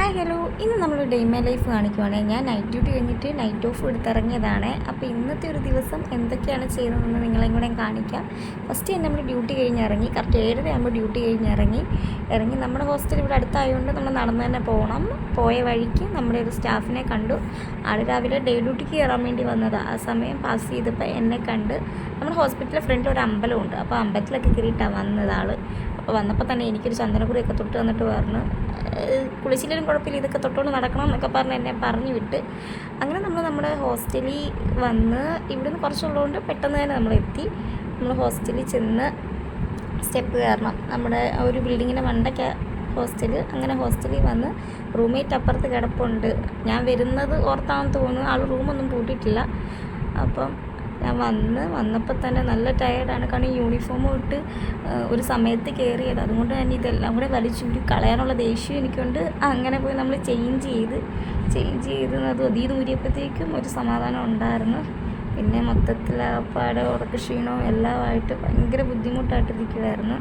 Hi hello, ഇന്ന് നമ്മൾ day my life കാണിക്കുവാണ്. ഞാൻ നൈറ്റ് ഡ്യൂട്ടി കഴിഞ്ഞിട്ട് നൈറ്റ് ഓഫ് എടുത്തിറങ്ങിയതാണ്. അപ്പോൾ ഇന്നത്തെ ഒരു ദിവസം എന്തൊക്കെയാണ് ചെയ്യുന്നതെന്ന് നിങ്ങളെയും കൂടെ കാണിക്കാം. ഫസ്റ്റ് തന്നെ നമ്മൾ ഡ്യൂട്ടി കഴിഞ്ഞിറങ്ങി, കറക്റ്റ് 7:30 ആകുമ്പോൾ ഡ്യൂട്ടി കഴിഞ്ഞിറങ്ങി നമ്മുടെ ഹോസ്റ്റൽ ഇവിടെ അടുത്തായതുകൊണ്ട് നമ്മൾ നടന്ന് തന്നെ പോകണം. പോയ വഴിക്ക് നമ്മുടെ ഒരു സ്റ്റാഫിനെ കണ്ടു. ആൾ രാവിലെ ഡേ ഡ്യൂട്ടിക്ക് കയറാൻ വേണ്ടി വന്നതാണ്. ആ സമയം പാസ് ചെയ്തപ്പോൾ എന്നെ കണ്ട്. നമ്മുടെ ഹോസ്പിറ്റലിലെ ഫ്രണ്ടിൽ ഒരു അമ്പലമുണ്ട്, അപ്പോൾ അമ്പലത്തിലൊക്കെ കയറിയിട്ടാണ് വന്നത് ആൾ. അപ്പോൾ വന്നപ്പോൾ തന്നെ എനിക്കൊരു ചന്ദനക്കുറിയൊക്കെ തൊട്ട് വന്നിട്ട് പറഞ്ഞു, കുളിച്ചില്ലും കുഴപ്പമില്ല, ഇതൊക്കെ തൊട്ടുകൊണ്ട് നടക്കണം എന്നൊക്കെ പറഞ്ഞ് എന്നെ പറഞ്ഞു വിട്ട്. അങ്ങനെ നമ്മൾ നമ്മുടെ ഹോസ്റ്റലിൽ വന്ന് ഇവിടുന്ന് കുറച്ചുള്ളതുകൊണ്ട് പെട്ടെന്ന് തന്നെ നമ്മളെത്തി. നമ്മൾ ഹോസ്റ്റലിൽ ചെന്ന് സ്റ്റെപ്പ് കയറണം. നമ്മുടെ ഒരു ബിൽഡിങ്ങിൻ്റെ മണ്ടയ്ക്ക് ഹോസ്റ്റൽ. അങ്ങനെ ഹോസ്റ്റലിൽ വന്ന് റൂംമേറ്റ് അപ്പുറത്ത് കിടപ്പുണ്ട്. ഞാൻ വരുന്നത് ഓർത്താണെന്ന് തോന്നുന്നു. ആൾ റൂമൊന്നും പൂട്ടിയിട്ടില്ല. അപ്പം ഞാൻ വന്നപ്പോൾ തന്നെ നല്ല ടയേർഡാണ്. കാരണം യൂണിഫോമും ഇട്ട് ഒരു സമയത്ത് കയറിയത്, അതുകൊണ്ട് തന്നെ ഇതെല്ലാം കൂടെ വലിച്ചൂരി കളയാനുള്ള ദേഷ്യം എനിക്കുണ്ട്. അങ്ങനെ പോയി നമ്മൾ ചേഞ്ച് ചെയ്ത് അത് ഒതിയത് ഊരിയപ്പോഴത്തേക്കും ഒരു സമാധാനം ഉണ്ടായിരുന്നു. പിന്നെ മൊത്തത്തിൽ പാടെ ഉറക്ക ക്ഷീണവും എല്ലാമായിട്ട് ഭയങ്കര ബുദ്ധിമുട്ടായിട്ടിരിക്കുമായിരുന്നു.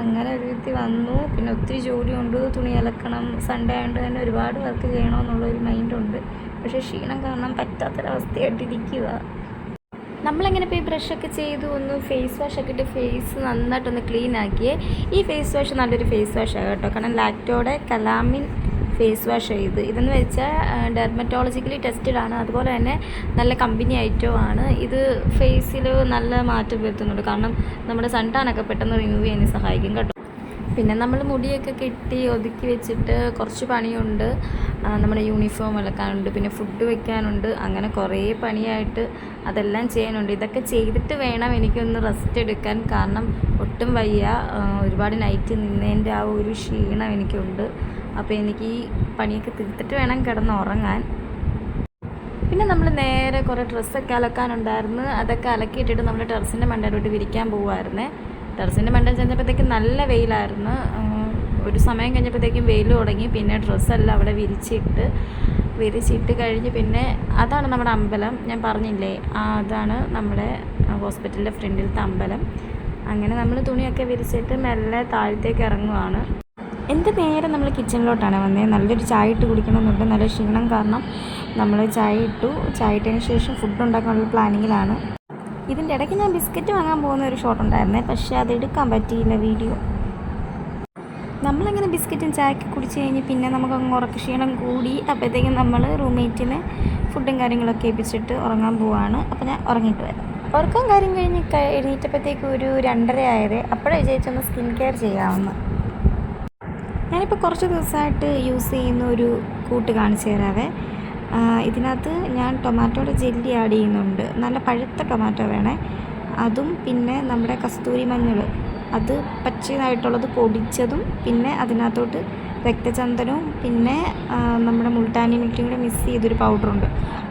അങ്ങനെ ഒരു രീതി വന്നു. പിന്നെ ഒത്തിരി ജോലിയുണ്ട്, തുണി അലക്കണം, സൺഡേ ആയതുകൊണ്ട് തന്നെ ഒരുപാട് വർക്ക് ചെയ്യണമെന്നുള്ളൊരു മൈൻഡുണ്ട്. പക്ഷേ ക്ഷീണം കാരണം പറ്റാത്തൊരവസ്ഥയായിട്ടിരിക്കുക. നമ്മളെങ്ങനെ പോയി ബ്രഷൊക്കെ ചെയ്തു, ഒന്ന് ഫേസ് വാഷൊക്കെ ഇട്ട് ഫേസ് നന്നായിട്ടൊന്ന് ക്ലീൻ ആക്കിയേ. ഈ ഫേസ് വാഷ് നല്ലൊരു ഫേസ് വാഷാണ് കേട്ടോ. കാരണം ലാക്ടോയുടെ കലാമിൻ ഫേസ് വാഷ് ഇതെന്ന് വെച്ചാൽ ഡെർമറ്റോളജിക്കലി ടെസ്റ്റഡ് ആണ്. അതുപോലെ തന്നെ നല്ല കമ്പനി ഐറ്റവും ആണ്. ഇത് ഫേസിൽ നല്ല മാറ്റം വരുത്തുന്നുണ്ട്. കാരണം നമ്മുടെ സൺടാനൊക്കെ പെട്ടെന്ന് റിമൂവ് ചെയ്യാൻ സഹായിക്കും കേട്ടോ. പിന്നെ നമ്മൾ മുടിയൊക്കെ കെട്ടി ഒതുക്കി വെച്ചിട്ട് കുറച്ച് പണിയുണ്ട്. നമ്മുടെ യൂണിഫോം അലക്കാനുണ്ട്, പിന്നെ ഫുഡ് വെക്കാനുണ്ട്. അങ്ങനെ കുറേ പണിയായിട്ട് അതെല്ലാം ചെയ്യാനുണ്ട്. ഇതൊക്കെ ചെയ്തിട്ട് വേണം എനിക്കൊന്ന് റെസ്റ്റ് എടുക്കാൻ. കാരണം ഒട്ടും വയ്യ, ഒരുപാട് നൈറ്റ് നിന്നതിൻ്റെ ആ ഒരു ക്ഷീണം എനിക്കുണ്ട്. അപ്പോൾ എനിക്ക് ഈ പണിയൊക്കെ തീർത്തിട്ട് വേണം കിടന്നുറങ്ങാൻ. പിന്നെ നമ്മൾ നേരെ കുറേ ഡ്രസ്സൊക്കെ അലക്കാനുണ്ടായിരുന്നു. അതൊക്കെ അലക്കിയിട്ടിട്ട് നമ്മൾ ടെറസിൻ്റെ മണ്ടയിലോട്ട് വിരിക്കാൻ പോകുമായിരുന്നേ. ടെറസിൻ്റെ മണ്ടയിൽ ചെന്നപ്പോഴത്തേക്കും നല്ല വെയിലായിരുന്നു. ഒരു സമയം കഴിഞ്ഞപ്പോഴത്തേക്കും വെയിൽ തുടങ്ങി. പിന്നെ ഡ്രസ്സെല്ലാം അവിടെ വിരിച്ചിട്ട് കഴിഞ്ഞ് പിന്നെ അതാണ് നമ്മുടെ അമ്പലം. ഞാൻ പറഞ്ഞില്ലേ, അതാണ് നമ്മുടെ ഹോസ്പിറ്റലിൻ്റെ ഫ്രണ്ടിലത്തെ അമ്പലം. അങ്ങനെ നമ്മൾ തുണിയൊക്കെ വിരിച്ചിട്ട് മെല്ലെ താഴത്തേക്ക് ഇറങ്ങുവാണ്. എൻ്റെ നേരെ നമ്മൾ കിച്ചണിലോട്ടാണ് വന്നത്. നല്ലൊരു ചായ ഇട്ട് കുടിക്കണമെന്നുണ്ട്. നല്ല ക്ഷീണം കാരണം നമ്മൾ ചായ ഇട്ടതിന് ശേഷം ഫുഡ് ഉണ്ടാക്കാനുള്ള പ്ലാനിങ്ങിലാണ്. ഇതിൻ്റെ ഇടയ്ക്ക് ഞാൻ ബിസ്ക്കറ്റ് വാങ്ങാൻ പോകുന്ന ഒരു ഷോട്ട് ഉണ്ടായിരുന്നേ, പക്ഷേ അതെടുക്കാൻ പറ്റിയില്ല വീഡിയോ. നമ്മളങ്ങനെ ബിസ്ക്കറ്റും ചായയൊക്കെ കുടിച്ച് കഴിഞ്ഞ് പിന്നെ നമുക്കങ്ങ് ഉറക്ക ക്ഷീണം കൂടി. അപ്പോഴത്തേക്കും നമ്മൾ റൂംമേറ്റിന് ഫുഡും കാര്യങ്ങളൊക്കെ ഏൽപ്പിച്ചിട്ട് ഉറങ്ങാൻ പോവാണ്. അപ്പോൾ ഞാൻ ഉറങ്ങിയിട്ട് വരാം. ഉറക്കം കാര്യം കഴിഞ്ഞ് എഴുന്നേറ്റപ്പോഴത്തേക്കും ഒരു 2:30 ആയത്. അപ്പോഴേ വിചാരിച്ചൊന്ന് സ്കിൻ കെയർ ചെയ്യാമെന്ന്. ഞാനിപ്പോൾ കുറച്ച് ദിവസമായിട്ട് യൂസ് ചെയ്യുന്ന ഒരു കൂട്ട് കാണിച്ചു തരാവേ. ഇതിനകത്ത് ഞാൻ ടൊമാറ്റോയുടെ ജെല്ലി ആഡ് ചെയ്യുന്നുണ്ട്. നല്ല പഴുത്ത ടൊമാറ്റോ വേണേ. അതും പിന്നെ നമ്മുടെ കസ്തൂരി മഞ്ഞൾ, അത് പച്ചയായിട്ടുള്ളത് പൊടിച്ചതും, പിന്നെ അതിനകത്തോട്ട് രക്തചന്ദനവും, പിന്നെ നമ്മുടെ മുൾട്ടാനി മിൽറ്റിയും കൂടെ മിക്സ് ചെയ്തൊരു പൗഡറുണ്ട്.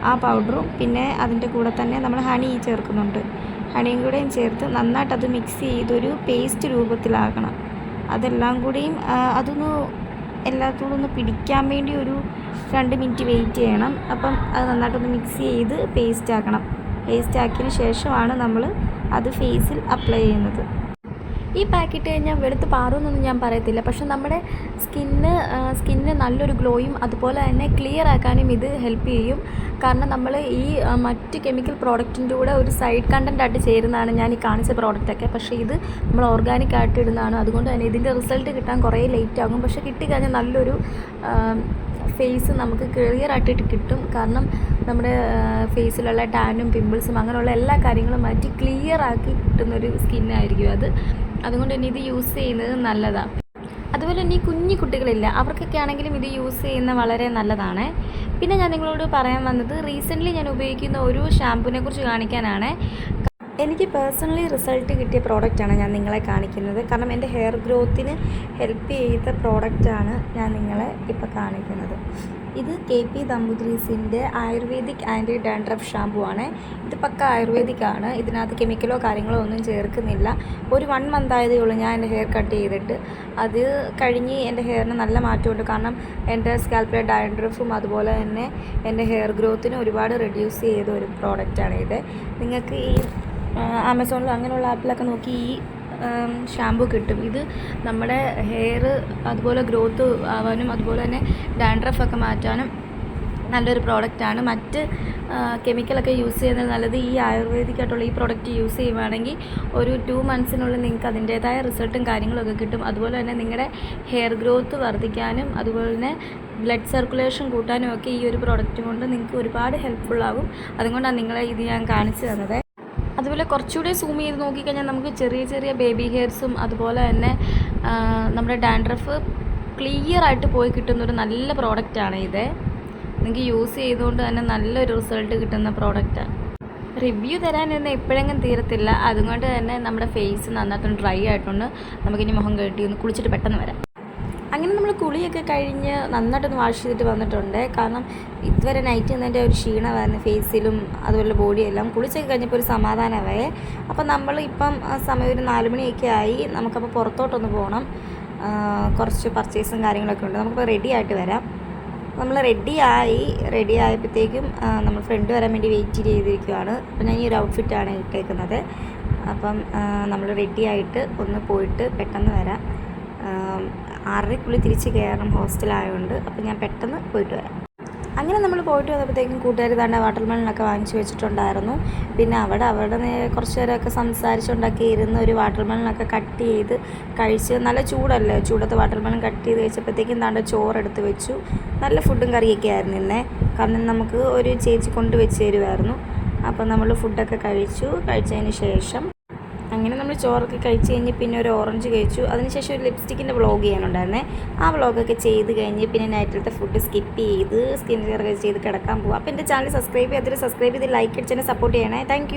ആ പൗഡറും പിന്നെ അതിൻ്റെ കൂടെ തന്നെ നമ്മൾ ഹണി ചേർക്കുന്നുണ്ട്. ഹണിയും കൂടെയും ചേർത്ത് നന്നായിട്ട് അത് മിക്സ് ചെയ്തൊരു പേസ്റ്റ് രൂപത്തിലാക്കണം. അതെല്ലാം കൂടിയും അതൊന്ന് എല്ലാത്തോടും ഒന്ന് പിടിക്കാൻ വേണ്ടി ഒരു 2 മിനിറ്റ് വെയിറ്റ് ചെയ്യണം. അപ്പം അത് നന്നായിട്ടൊന്ന് മിക്സ് ചെയ്ത് പേസ്റ്റ് ആക്കിയതിന് ശേഷമാണ് നമ്മൾ അത് ഫേസിൽ അപ്ലൈ ചെയ്യുന്നത്. ഈ പാക്കറ്റ് കഴിഞ്ഞാൽ വെളുത്ത് പാറുമെന്നൊന്നും ഞാൻ പറയത്തില്ല, പക്ഷെ നമ്മുടെ സ്കിന്നിന് നല്ലൊരു ഗ്ലോയും അതുപോലെ തന്നെ ക്ലിയർ ആക്കാനും ഇത് ഹെൽപ്പ് ചെയ്യും. കാരണം നമ്മൾ ഈ മറ്റ് കെമിക്കൽ പ്രോഡക്റ്റിൻ്റെ കൂടെ ഒരു സൈഡ് കണ്ടൻ്റായിട്ട് ചേരുന്നതാണ് ഞാൻ ഈ കാണിച്ച പ്രോഡക്റ്റൊക്കെ. പക്ഷേ ഇത് നമ്മൾ ഓർഗാനിക് ആയിട്ട് ഇടുന്നതാണ്. അതുകൊണ്ട് തന്നെ ഇതിൻ്റെ റിസൾട്ട് കിട്ടാൻ കുറേ ലേറ്റ് ആകും. പക്ഷേ കിട്ടിക്കഴിഞ്ഞാൽ നല്ലൊരു ഫേസ് നമുക്ക് ക്ലിയർ ആയിട്ട് കിട്ടും. കാരണം നമ്മുടെ ഫേസിലുള്ള ടാനും പിമ്പിൾസും അങ്ങനെയുള്ള എല്ലാ കാര്യങ്ങളും മാറ്റി ക്ലിയർ ആക്കി കിട്ടുന്നൊരു സ്കിന്നായിരിക്കും അത്. അതുകൊണ്ട് തന്നെ ഇത് യൂസ് ചെയ്യുന്നത് നല്ലതാണ്. അതുപോലെ തന്നെ ഈ കുഞ്ഞു കുട്ടികളില്ല, അവർക്കൊക്കെ ആണെങ്കിലും ഇത് യൂസ് ചെയ്യുന്നത് വളരെ നല്ലതാണ്. പിന്നെ ഞാൻ നിങ്ങളോട് പറയാൻ വന്നത്, റീസെൻ്റ്ലി ഞാൻ ഉപയോഗിക്കുന്ന ഒരു ഷാമ്പൂവിനെ കുറിച്ച് കാണിക്കാനാണ്. എനിക്ക് പേഴ്സണലി റിസൾട്ട് കിട്ടിയ പ്രോഡക്റ്റാണ് ഞാൻ നിങ്ങളെ കാണിക്കുന്നത്. കാരണം എൻ്റെ ഹെയർ ഗ്രോത്തിന് ഹെൽപ്പ് ചെയ്ത പ്രോഡക്റ്റാണ് ഞാൻ നിങ്ങളെ ഇപ്പോൾ കാണിക്കുന്നത്. ഇത് KP നമ്പൂതിരീസിൻ്റെ ആയുർവേദിക് ആൻറ്റി ഡാൻഡ്രഫ് ഷാമ്പൂ ആണ്. ഇത് പക്ക ആയുർവേദിക്കാണ്. ഇതിനകത്ത് കെമിക്കലോ കാര്യങ്ങളോ ഒന്നും ചേർക്കുന്നില്ല. ഒരു 1 മന്ത് ആയതേ ഉള്ളൂ ഞാൻ എൻ്റെ ഹെയർ കട്ട് ചെയ്തിട്ട്. അത് കഴിഞ്ഞ് എൻ്റെ ഹെയറിന് നല്ല മാറ്റമുണ്ട്. കാരണം എൻ്റെ സ്കാൽപ്പിലെ ഡാൻഡ്രഫും അതുപോലെ തന്നെ എൻ്റെ ഹെയർ ഗ്രോത്തിനും ഒരുപാട് റെഡ്യൂസ് ചെയ്ത ഒരു പ്രോഡക്റ്റാണ് ഇത്. നിങ്ങൾക്ക് ഈ ആമസോണിലും അങ്ങനെയുള്ള ആപ്പിലൊക്കെ നോക്കി ഈ ഷാമ്പു കിട്ടും. ഇത് നമ്മുടെ ഹെയർ അതുപോലെ ഗ്രോത്ത് ആവാനും അതുപോലെ തന്നെ ഡാൻഡ്രഫൊക്കെ മാറ്റാനും നല്ലൊരു പ്രോഡക്റ്റാണ്. മറ്റ് കെമിക്കലൊക്കെ യൂസ് ചെയ്യുന്നത് നല്ലത് ഈ ആയുർവേദിക്കായിട്ടുള്ള ഈ പ്രോഡക്റ്റ് യൂസ് ചെയ്യുവാണെങ്കിൽ ഒരു 2 മന്ത്സിനുള്ളിൽ നിങ്ങൾക്ക് അതിൻ്റേതായ റിസൾട്ടും കാര്യങ്ങളൊക്കെ കിട്ടും. അതുപോലെ തന്നെ നിങ്ങളുടെ ഹെയർ ഗ്രോത്ത് വർദ്ധിക്കാനും അതുപോലെ തന്നെ ബ്ലഡ് സർക്കുലേഷൻ കൂട്ടാനും ഒക്കെ ഈ ഒരു പ്രോഡക്റ്റ് കൊണ്ട് നിങ്ങൾക്ക് ഒരുപാട് ഹെൽപ്ഫുള്ളാകും. അതുകൊണ്ടാണ് നിങ്ങളെ ഇത് ഞാൻ കാണിച്ചു തന്നത്. അതുപോലെ കുറച്ചുകൂടി സൂം ചെയ്ത് നോക്കിക്കഴിഞ്ഞാൽ നമുക്ക് ചെറിയ ചെറിയ ബേബി ഹെയർസും അതുപോലെ തന്നെ നമ്മുടെ ഡാൻഡ്രഫ് ക്ലിയറായിട്ട് പോയി കിട്ടുന്നൊരു നല്ല പ്രോഡക്റ്റാണ് ഇത്. നിങ്ങൾക്ക് യൂസ് ചെയ്തുകൊണ്ട് തന്നെ നല്ലൊരു റിസൾട്ട് കിട്ടുന്ന പ്രോഡക്റ്റാണ്. റിവ്യൂ തരാനൊന്നും എപ്പോഴെങ്കിലും തീരത്തില്ല. അതുകൊണ്ട് തന്നെ നമ്മുടെ ഫേസ് നന്നായിട്ടൊന്ന് ഡ്രൈ ആയിട്ടുണ്ട്. നമുക്കിനി മുഖം കെട്ടി ഒന്ന് കുളിച്ചിട്ട് പെട്ടെന്ന് വരാം. അങ്ങനെ നമ്മൾ കുളിയൊക്കെ കഴിഞ്ഞ് നന്നായിട്ടൊന്ന് വാഷ് ചെയ്തിട്ട് വന്നിട്ടുണ്ട്. കാരണം ഇതുവരെ നൈറ്റ് നിന്നതിൻ്റെ ഒരു ക്ഷീണമായിരുന്നു ഫേസിലും അതുപോലെ ബോഡിയെല്ലാം. കുളിച്ചൊക്കെ കഴിഞ്ഞപ്പോൾ ഒരു സമാധാനമായേ. അപ്പോൾ നമ്മൾ ഇപ്പം സമയം ഒരു 4 മണിയൊക്കെ ആയി. നമുക്കപ്പോൾ പുറത്തോട്ടൊന്ന് പോകണം. കുറച്ച് പർച്ചേസും കാര്യങ്ങളൊക്കെ ഉണ്ട്. നമുക്കിപ്പോൾ റെഡി ആയിട്ട് വരാം. നമ്മൾ റെഡി ആയപ്പോഴത്തേക്കും നമ്മൾ ഫ്രണ്ട് വരാൻ വേണ്ടി വെയിറ്റ് ചെയ്തിരിക്കുകയാണ്. അപ്പോൾ ഞാൻ ഈ ഒരു ഔട്ട്ഫിറ്റാണ് ഇട്ടേക്കുന്നത്. അപ്പം നമ്മൾ റെഡി ആയിട്ട് ഒന്ന് പോയിട്ട് പെട്ടെന്ന് വരാം. 6:30 തിരിച്ച് കയറണം ഹോസ്റ്റലായതുകൊണ്ട്. അപ്പോൾ ഞാൻ പെട്ടെന്ന് പോയിട്ട് വരാം. അങ്ങനെ നമ്മൾ പോയിട്ട് വന്നപ്പോഴത്തേക്കും കൂട്ടുകാർ തന്നെ വാട്ടർ മെലണൊക്കെ വാങ്ങിച്ച് വെച്ചിട്ടുണ്ടായിരുന്നു. പിന്നെ അവിടെ കുറച്ച് നേരമൊക്കെ സംസാരിച്ചുണ്ടാക്കി ഇരുന്ന് ഒരു വാട്ടർ മെലണൊക്കെ കട്ട് ചെയ്ത് കഴിച്ച്. നല്ല ചൂടല്ലേ, ചൂടത്ത് വാട്ടർ മെലൺ കട്ട് ചെയ്ത് കഴിച്ചപ്പോഴത്തേക്കും താണ്ട ചോറെടുത്ത് വെച്ചു. നല്ല ഫുഡും കറിയൊക്കെ ആയിരുന്നു ഇന്നേ. കാരണം നമുക്ക് ഒരു ചേച്ചി കൊണ്ട് വെച്ച് തരുമായിരുന്നു. അപ്പോൾ നമ്മൾ ഫുഡൊക്കെ കഴിച്ചതിന് ശേഷം അങ്ങനെ നമ്മൾ ചോറൊക്കെ കഴിച്ച് കഴിഞ്ഞ് പിന്നെ ഒരു ഓറഞ്ച് കഴിച്ചു. അതിനുശേഷം ഒരു ലിപ്സ്റ്റിക്കിൻ്റെ വ്ളോഗ് ചെയ്യാനുണ്ടായിരുന്നേ. ആ വ്ളോഗൊക്കെ ചെയ്ത് കഴിഞ്ഞ് പിന്നെ നൈറ്റിലത്തെ ഫുഡ് സ്കിപ്പ് ചെയ്ത് സ്കിൻ കെയർ ഒക്കെ ചെയ്ത് കിടക്കാൻ പോവാം. അപ്പോൾ എൻ്റെ ചാനൽ സബ്സ്ക്രൈബ് ചെയ്തിട്ട് ലൈക്ക് അടിച്ചതിനെ സപ്പോർട്ട് ചെയ്യണേ. താങ്ക്